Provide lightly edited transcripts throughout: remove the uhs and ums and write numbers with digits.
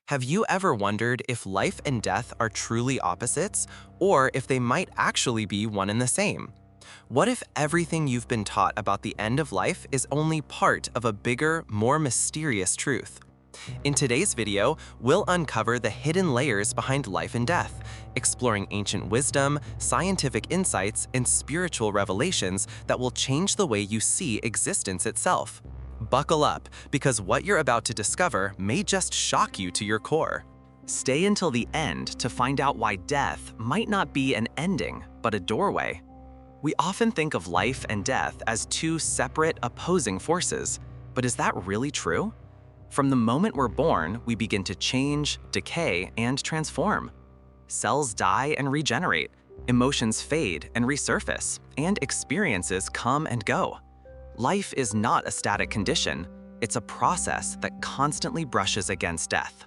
Have you ever wondered if life and death are truly opposites, or if they might actually be one and the same? What if everything you've been taught about the end of life is only part of a bigger, more mysterious truth? In today's video, we'll uncover the hidden layers behind life and death, exploring ancient wisdom, scientific insights, and spiritual revelations that will change the way you see existence itself. Buckle up, because what you're about to discover may just shock you to your core. Stay until the end to find out why death might not be an ending, but a doorway. We often think of life and death as two separate, opposing forces, but is that really true? From the moment we're born, we begin to change, decay, and transform. Cells die and regenerate, emotions fade and resurface, and experiences come and go. Life is not a static condition, it's a process that constantly brushes against death.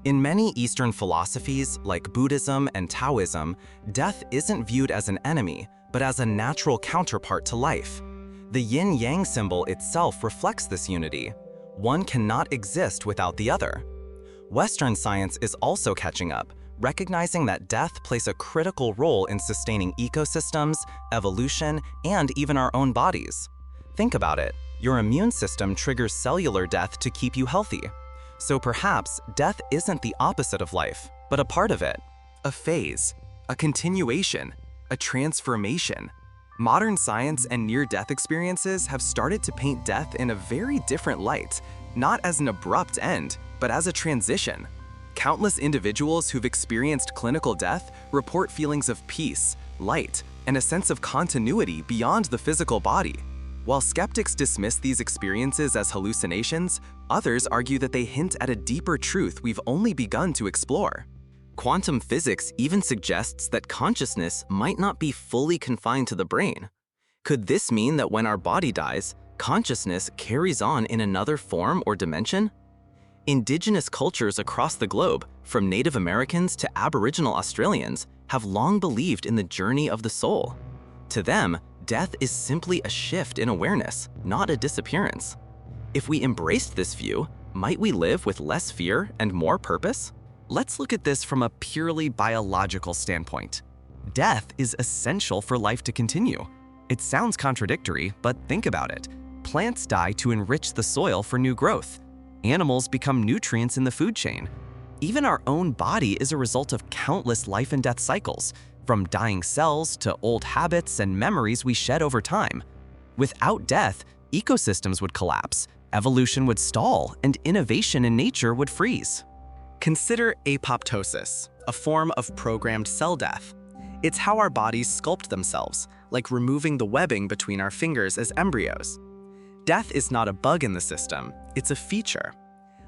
In many Eastern philosophies, like Buddhism and Taoism, death isn't viewed as an enemy, but as a natural counterpart to life. The yin-yang symbol itself reflects this unity. One cannot exist without the other. Western science is also catching up, recognizing that death plays a critical role in sustaining ecosystems, evolution, and even our own bodies. Think about it. Your immune system triggers cellular death to keep you healthy. So perhaps death isn't the opposite of life, but a part of it. A phase, a continuation, a transformation. Modern science and near-death experiences have started to paint death in a very different light, not as an abrupt end, but as a transition. Countless individuals who've experienced clinical death report feelings of peace, light, and a sense of continuity beyond the physical body. While skeptics dismiss these experiences as hallucinations, others argue that they hint at a deeper truth we've only begun to explore. Quantum physics even suggests that consciousness might not be fully confined to the brain. Could this mean that when our body dies, consciousness carries on in another form or dimension? Indigenous cultures across the globe, from Native Americans to Aboriginal Australians, have long believed in the journey of the soul. To them, death is simply a shift in awareness, not a disappearance. If we embraced this view, might we live with less fear and more purpose? Let's look at this from a purely biological standpoint. Death is essential for life to continue. It sounds contradictory, but think about it. Plants die to enrich the soil for new growth. Animals become nutrients in the food chain. Even our own body is a result of countless life and death cycles, from dying cells to old habits and memories we shed over time. Without death, ecosystems would collapse, evolution would stall, and innovation in nature would freeze. Consider apoptosis, a form of programmed cell death. It's how our bodies sculpt themselves, like removing the webbing between our fingers as embryos. Death is not a bug in the system, it's a feature.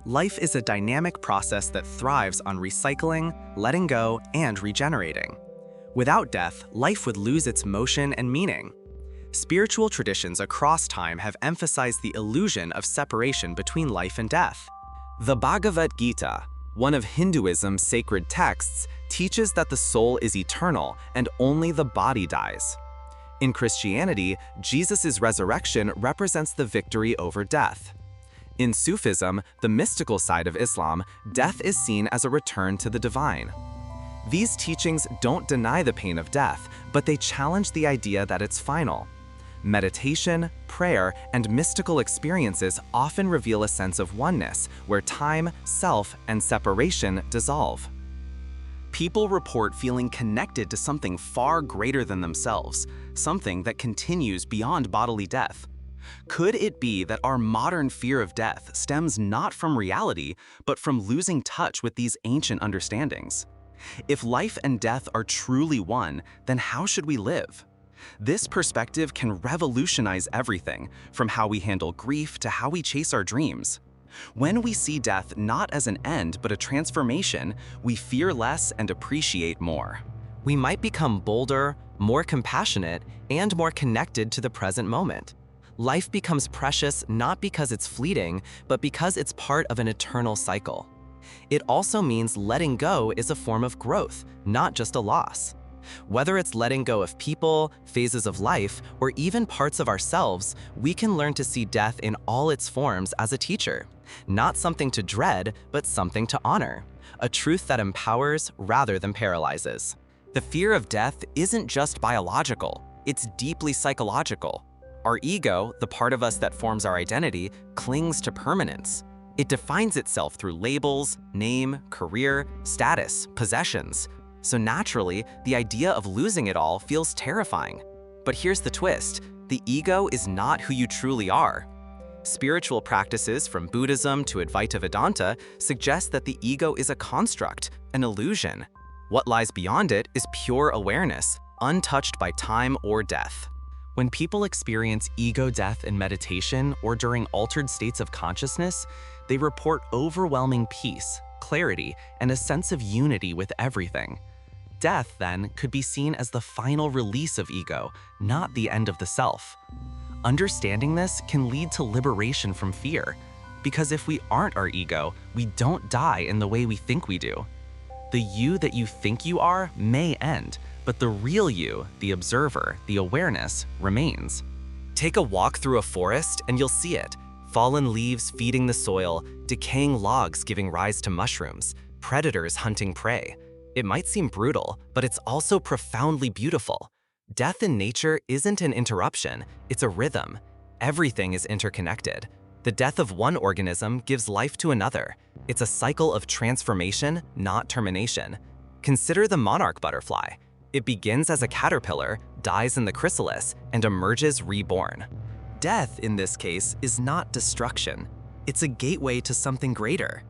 Life is a dynamic process that thrives on recycling, letting go, and regenerating. Without death, life would lose its motion and meaning. Spiritual traditions across time have emphasized the illusion of separation between life and death. The Bhagavad Gita, one of Hinduism's sacred texts, teaches that the soul is eternal and only the body dies. In Christianity, Jesus' resurrection represents the victory over death. In Sufism, the mystical side of Islam, death is seen as a return to the divine. These teachings don't deny the pain of death, but they challenge the idea that it's final. Meditation, prayer, and mystical experiences often reveal a sense of oneness, where time, self, and separation dissolve. People report feeling connected to something far greater than themselves, something that continues beyond bodily death. Could it be that our modern fear of death stems not from reality, but from losing touch with these ancient understandings? If life and death are truly one, then how should we live? This perspective can revolutionize everything, from how we handle grief to how we chase our dreams. When we see death not as an end but a transformation, we fear less and appreciate more. We might become bolder, more compassionate, and more connected to the present moment. Life becomes precious not because it's fleeting, but because it's part of an eternal cycle. It also means letting go is a form of growth, not just a loss. Whether it's letting go of people, phases of life, or even parts of ourselves, we can learn to see death in all its forms as a teacher. Not something to dread, but something to honor. a truth that empowers rather than paralyzes. The fear of death isn't just biological, it's deeply psychological. Our ego, the part of us that forms our identity, clings to permanence. It defines itself through labels, name, career, status, possessions. So naturally, the idea of losing it all feels terrifying. But here's the twist: the ego is not who you truly are. Spiritual practices from Buddhism to Advaita Vedanta suggest that the ego is a construct, an illusion. What lies beyond it is pure awareness, untouched by time or death. When people experience ego death in meditation or during altered states of consciousness, they report overwhelming peace, clarity, and a sense of unity with everything. Death, then, could be seen as the final release of ego, not the end of the self. Understanding this can lead to liberation from fear, because if we aren't our ego, we don't die in the way we think we do. The you that you think you are may end, but the real you, the observer, the awareness, remains. Take a walk through a forest and you'll see it. Fallen leaves feeding the soil, decaying logs giving rise to mushrooms, predators hunting prey. It might seem brutal, but it's also profoundly beautiful. Death in nature isn't an interruption, it's a rhythm. Everything is interconnected. The death of one organism gives life to another. It's a cycle of transformation, not termination. Consider the monarch butterfly. It begins as a caterpillar, dies in the chrysalis, and emerges reborn. Death, in this case, is not destruction. It's a gateway to something greater.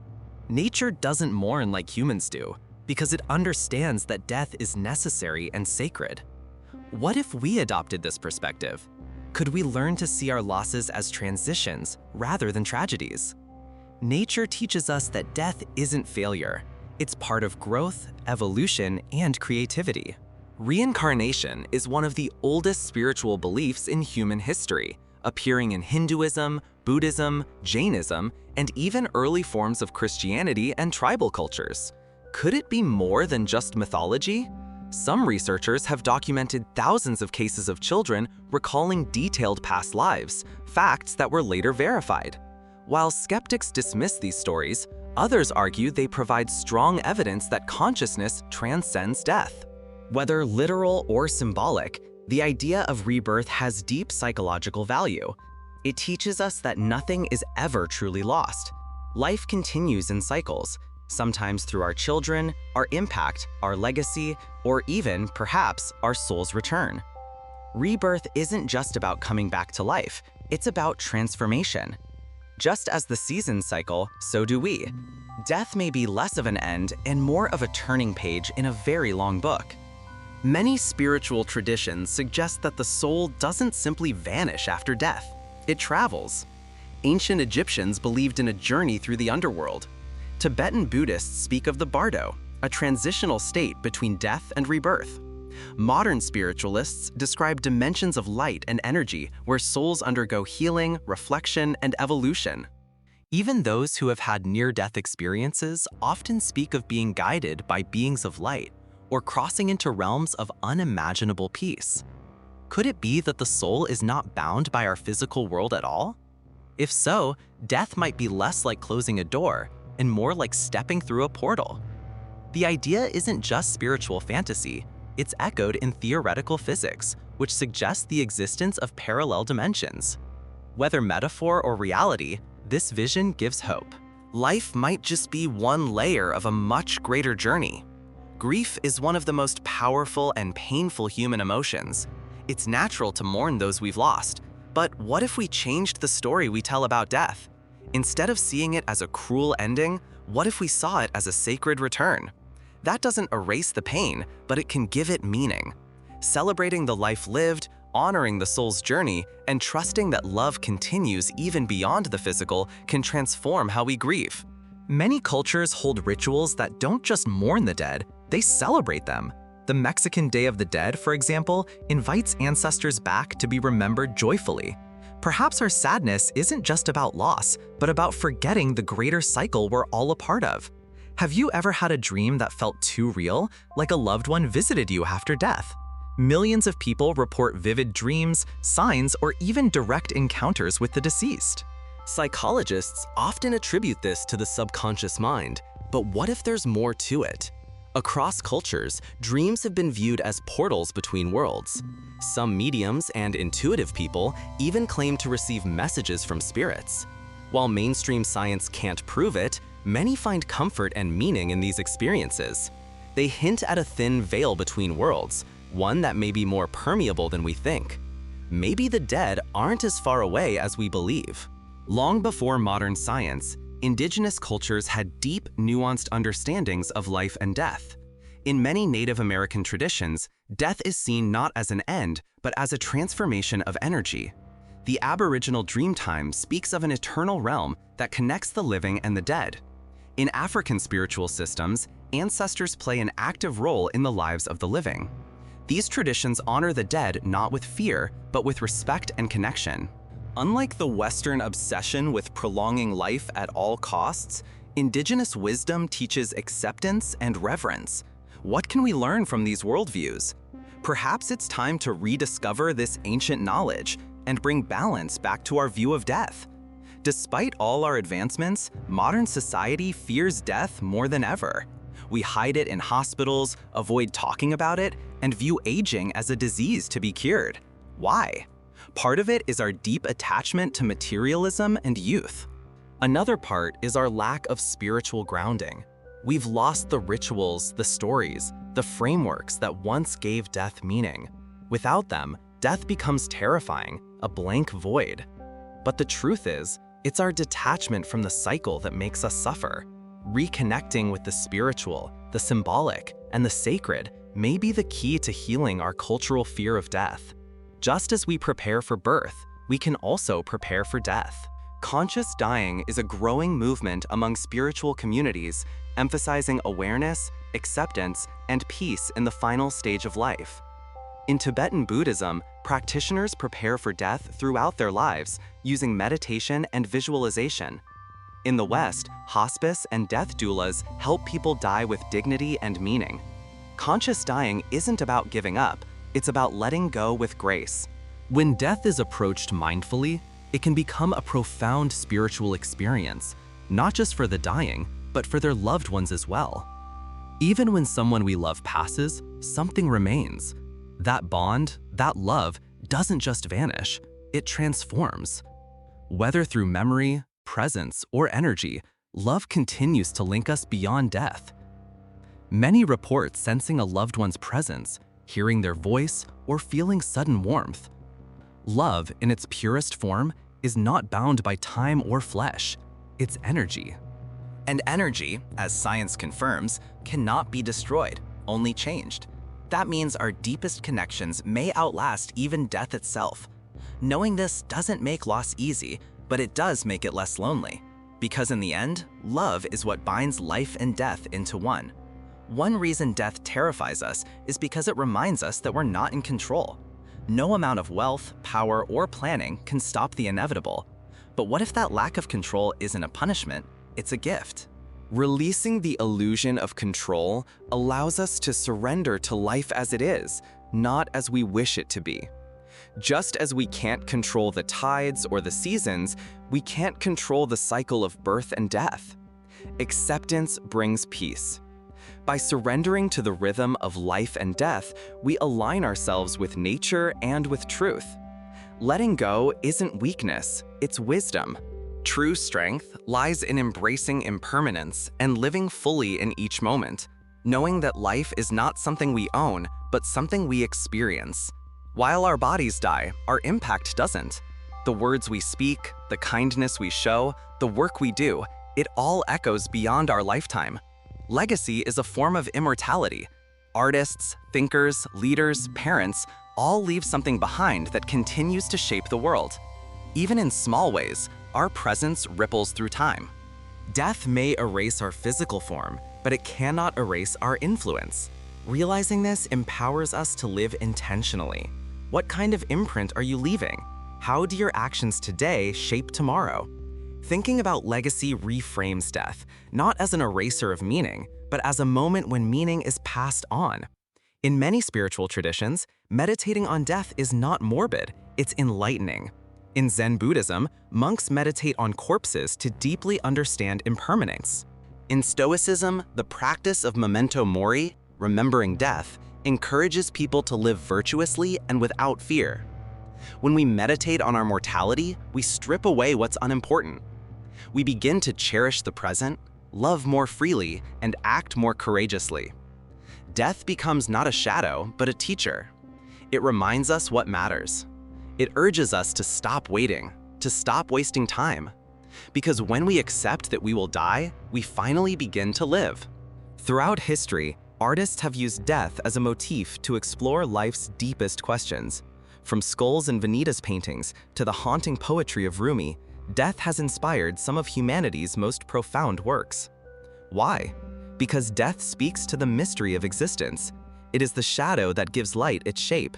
Nature doesn't mourn like humans do, because it understands that death is necessary and sacred. What if we adopted this perspective? Could we learn to see our losses as transitions rather than tragedies? Nature teaches us that death isn't failure. It's part of growth, evolution, and creativity. Reincarnation is one of the oldest spiritual beliefs in human history, appearing in Hinduism, Buddhism, Jainism, and even early forms of Christianity and tribal cultures. Could it be more than just mythology? Some researchers have documented thousands of cases of children recalling detailed past lives, facts that were later verified. While skeptics dismiss these stories, others argue they provide strong evidence that consciousness transcends death. Whether literal or symbolic, the idea of rebirth has deep psychological value. It teaches us that nothing is ever truly lost. Life continues in cycles, sometimes through our children, our impact, our legacy, or even, perhaps, our soul's return. Rebirth isn't just about coming back to life, it's about transformation. Just as the seasons cycle, so do we. Death may be less of an end and more of a turning page in a very long book. Many spiritual traditions suggest that the soul doesn't simply vanish after death, it travels. Ancient Egyptians believed in a journey through the underworld. Tibetan Buddhists speak of the bardo, a transitional state between death and rebirth. Modern spiritualists describe dimensions of light and energy where souls undergo healing, reflection, and evolution. Even those who have had near-death experiences often speak of being guided by beings of light or crossing into realms of unimaginable peace. Could it be that the soul is not bound by our physical world at all? If so, death might be less like closing a door and more like stepping through a portal. The idea isn't just spiritual fantasy, it's echoed in theoretical physics, which suggests the existence of parallel dimensions. Whether metaphor or reality, this vision gives hope. Life might just be one layer of a much greater journey. Grief is one of the most powerful and painful human emotions. It's natural to mourn those we've lost, but what if we changed the story we tell about death? Instead of seeing it as a cruel ending, what if we saw it as a sacred return? That doesn't erase the pain, but it can give it meaning. Celebrating the life lived, honoring the soul's journey, and trusting that love continues even beyond the physical can transform how we grieve. Many cultures hold rituals that don't just mourn the dead, they celebrate them. The Mexican Day of the Dead, for example, invites ancestors back to be remembered joyfully. Perhaps our sadness isn't just about loss, but about forgetting the greater cycle we're all a part of. Have you ever had a dream that felt too real, like a loved one visited you after death? Millions of people report vivid dreams, signs, or even direct encounters with the deceased. Psychologists often attribute this to the subconscious mind, But what if there's more to it? Across cultures, dreams have been viewed as portals between worlds. Some mediums and intuitive people even claim to receive messages from spirits. While mainstream science can't prove it, many find comfort and meaning in these experiences. They hint at a thin veil between worlds, one that may be more permeable than we think. Maybe the dead aren't as far away as we believe. Long before modern science, indigenous cultures had deep, nuanced understandings of life and death. In many Native American traditions, death is seen not as an end, but as a transformation of energy. The Aboriginal Dreamtime speaks of an eternal realm that connects the living and the dead. In African spiritual systems, ancestors play an active role in the lives of the living. These traditions honor the dead not with fear, but with respect and connection. Unlike the Western obsession with prolonging life at all costs, indigenous wisdom teaches acceptance and reverence. What can we learn from these worldviews? Perhaps it's time to rediscover this ancient knowledge and bring balance back to our view of death. Despite all our advancements, modern society fears death more than ever. We hide it in hospitals, avoid talking about it, and view aging as a disease to be cured. Why? Part of it is our deep attachment to materialism and youth. Another part is our lack of spiritual grounding. We've lost the rituals, the stories, the frameworks that once gave death meaning. Without them, death becomes terrifying, a blank void. But the truth is, it's our detachment from the cycle that makes us suffer. Reconnecting with the spiritual, the symbolic, and the sacred may be the key to healing our cultural fear of death. Just as we prepare for birth, we can also prepare for death. Conscious dying is a growing movement among spiritual communities, emphasizing awareness, acceptance, and peace in the final stage of life. In Tibetan Buddhism, practitioners prepare for death throughout their lives using meditation and visualization. In the West, hospice and death doulas help people die with dignity and meaning. Conscious dying isn't about giving up, it's about letting go with grace. When death is approached mindfully, it can become a profound spiritual experience, not just for the dying, but for their loved ones as well. Even when someone we love passes, something remains. That bond, that love, doesn't just vanish, it transforms. Whether through memory, presence, or energy, love continues to link us beyond death. Many report sensing a loved one's presence, hearing their voice, or feeling sudden warmth. Love, in its purest form, is not bound by time or flesh. It's energy. And energy, as science confirms, cannot be destroyed, only changed. That means our deepest connections may outlast even death itself. Knowing this doesn't make loss easy, but it does make it less lonely. Because in the end, love is what binds life and death into one. One reason death terrifies us is because it reminds us that we're not in control. No amount of wealth, power, or planning can stop the inevitable. But what if that lack of control isn't a punishment, it's a gift? Releasing the illusion of control allows us to surrender to life as it is, not as we wish it to be. Just as we can't control the tides or the seasons, we can't control the cycle of birth and death. Acceptance brings peace. By surrendering to the rhythm of life and death, we align ourselves with nature and with truth. Letting go isn't weakness, it's wisdom. True strength lies in embracing impermanence and living fully in each moment, knowing that life is not something we own, but something we experience. While our bodies die, our impact doesn't. The words we speak, the kindness we show, the work we do, it all echoes beyond our lifetime. Legacy is a form of immortality. Artists, thinkers, leaders, parents all leave something behind that continues to shape the world. Even in small ways, our presence ripples through time. Death may erase our physical form, but it cannot erase our influence. Realizing this empowers us to live intentionally. What kind of imprint are you leaving? How do your actions today shape tomorrow? Thinking about legacy reframes death, not as an eraser of meaning, but as a moment when meaning is passed on. In many spiritual traditions, meditating on death is not morbid, it's enlightening. In Zen Buddhism, monks meditate on corpses to deeply understand impermanence. In Stoicism, the practice of memento mori, remembering death, encourages people to live virtuously and without fear. When we meditate on our mortality, we strip away what's unimportant. We begin to cherish the present, love more freely, and act more courageously. Death becomes not a shadow, but a teacher. It reminds us what matters. It urges us to stop waiting, to stop wasting time. Because when we accept that we will die, we finally begin to live. Throughout history, artists have used death as a motif to explore life's deepest questions. From skulls and Vanitas paintings to the haunting poetry of Rumi, death has inspired some of humanity's most profound works. Why? Because death speaks to the mystery of existence. It is the shadow that gives light its shape.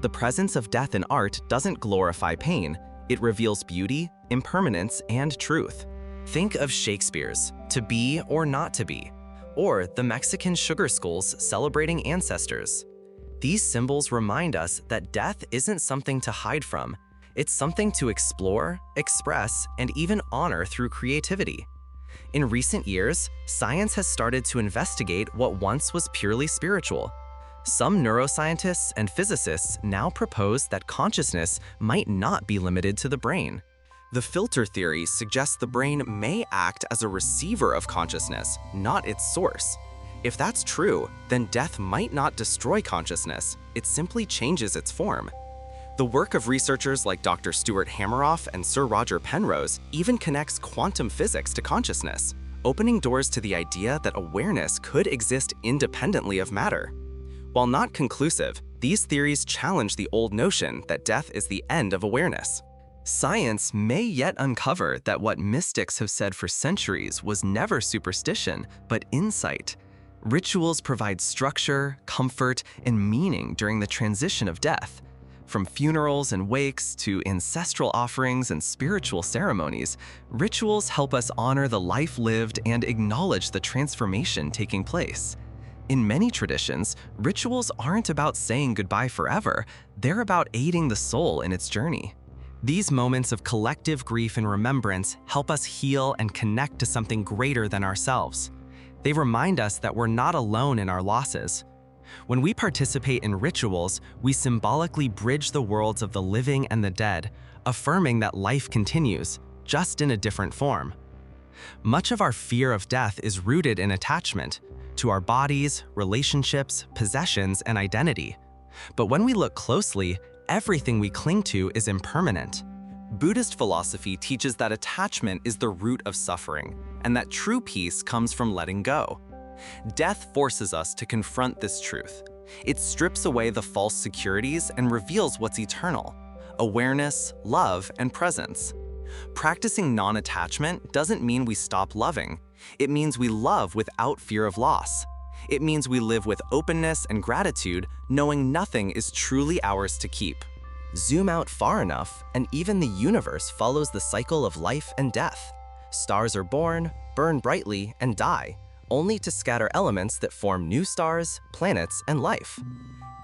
The presence of death in art doesn't glorify pain. It reveals beauty, impermanence, and truth. Think of Shakespeare's To Be or Not to Be, or the Mexican sugar skulls celebrating ancestors. These symbols remind us that death isn't something to hide from. It's something to explore, express, and even honor through creativity. In recent years, science has started to investigate what once was purely spiritual. Some neuroscientists and physicists now propose that consciousness might not be limited to the brain. The filter theory suggests the brain may act as a receiver of consciousness, not its source. If that's true, then death might not destroy consciousness, it simply changes its form. The work of researchers like Dr. Stuart Hameroff and Sir Roger Penrose even connects quantum physics to consciousness, opening doors to the idea that awareness could exist independently of matter. While not conclusive, these theories challenge the old notion that death is the end of awareness. Science may yet uncover that what mystics have said for centuries was never superstition, but insight. Rituals provide structure, comfort, and meaning during the transition of death. From funerals and wakes to ancestral offerings and spiritual ceremonies, rituals help us honor the life lived and acknowledge the transformation taking place. In many traditions, rituals aren't about saying goodbye forever, they're about aiding the soul in its journey. These moments of collective grief and remembrance help us heal and connect to something greater than ourselves. They remind us that we're not alone in our losses. When we participate in rituals, we symbolically bridge the worlds of the living and the dead, affirming that life continues, just in a different form. Much of our fear of death is rooted in attachment to our bodies, relationships, possessions, and identity. But when we look closely, everything we cling to is impermanent. Buddhist philosophy teaches that attachment is the root of suffering, and that true peace comes from letting go. Death forces us to confront this truth. It strips away the false securities and reveals what's eternal: awareness, love, and presence. Practicing non-attachment doesn't mean we stop loving. It means we love without fear of loss. It means we live with openness and gratitude, knowing nothing is truly ours to keep. Zoom out far enough, and even the universe follows the cycle of life and death. Stars are born, burn brightly, and die, only to scatter elements that form new stars, planets, and life.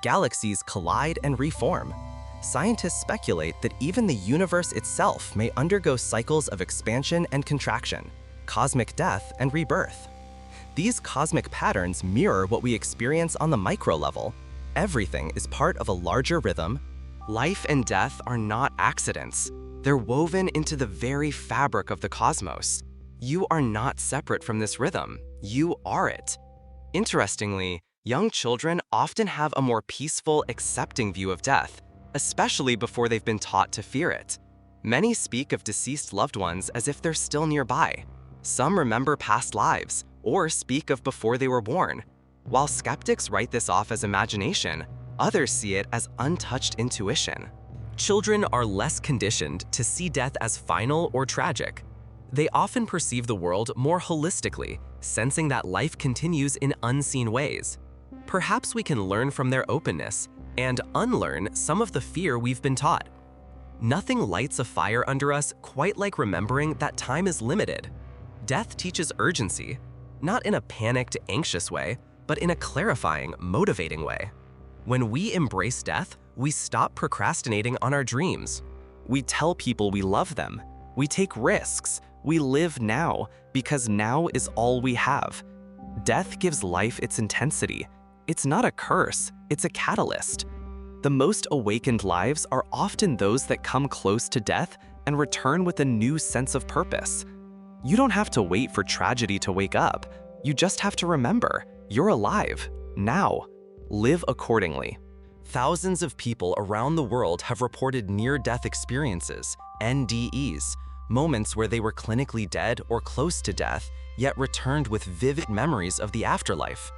Galaxies collide and reform. Scientists speculate that even the universe itself may undergo cycles of expansion and contraction, cosmic death and rebirth. These cosmic patterns mirror what we experience on the micro level. Everything is part of a larger rhythm. Life and death are not accidents. They're woven into the very fabric of the cosmos. You are not separate from this rhythm. You are it. Interestingly, young children often have a more peaceful, accepting view of death, especially before they've been taught to fear it. Many speak of deceased loved ones as if they're still nearby. Some remember past lives, or speak of before they were born. While skeptics write this off as imagination, others see it as untouched intuition. Children are less conditioned to see death as final or tragic. They often perceive the world more holistically, sensing that life continues in unseen ways. Perhaps we can learn from their openness and unlearn some of the fear we've been taught. Nothing lights a fire under us quite like remembering that time is limited. Death teaches urgency, not in a panicked, anxious way, but in a clarifying, motivating way. When we embrace death, we stop procrastinating on our dreams. We tell people we love them. We take risks, We live now because now is all we have. Death gives life its intensity. It's not a curse, it's a catalyst. The most awakened lives are often those that come close to death and return with a new sense of purpose. You don't have to wait for tragedy to wake up. You just have to remember, you're alive, now. Live accordingly. Thousands of people around the world have reported near-death experiences, NDEs, moments where they were clinically dead or close to death, yet returned with vivid memories of the afterlife.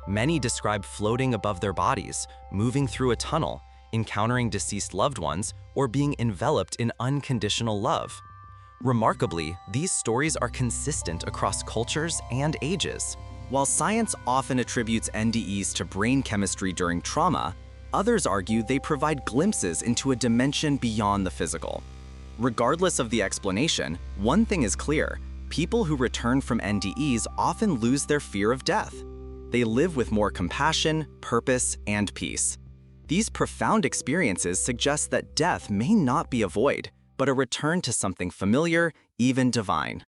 Many describe floating above their bodies, moving through a tunnel, encountering deceased loved ones, or being enveloped in unconditional love. Remarkably, these stories are consistent across cultures and ages. While science often attributes NDEs to brain chemistry during trauma, others argue they provide glimpses into a dimension beyond the physical. Regardless of the explanation, one thing is clear: people who return from NDEs often lose their fear of death. They live with more compassion, purpose, and peace. These profound experiences suggest that death may not be a void, but a return to something familiar, even divine.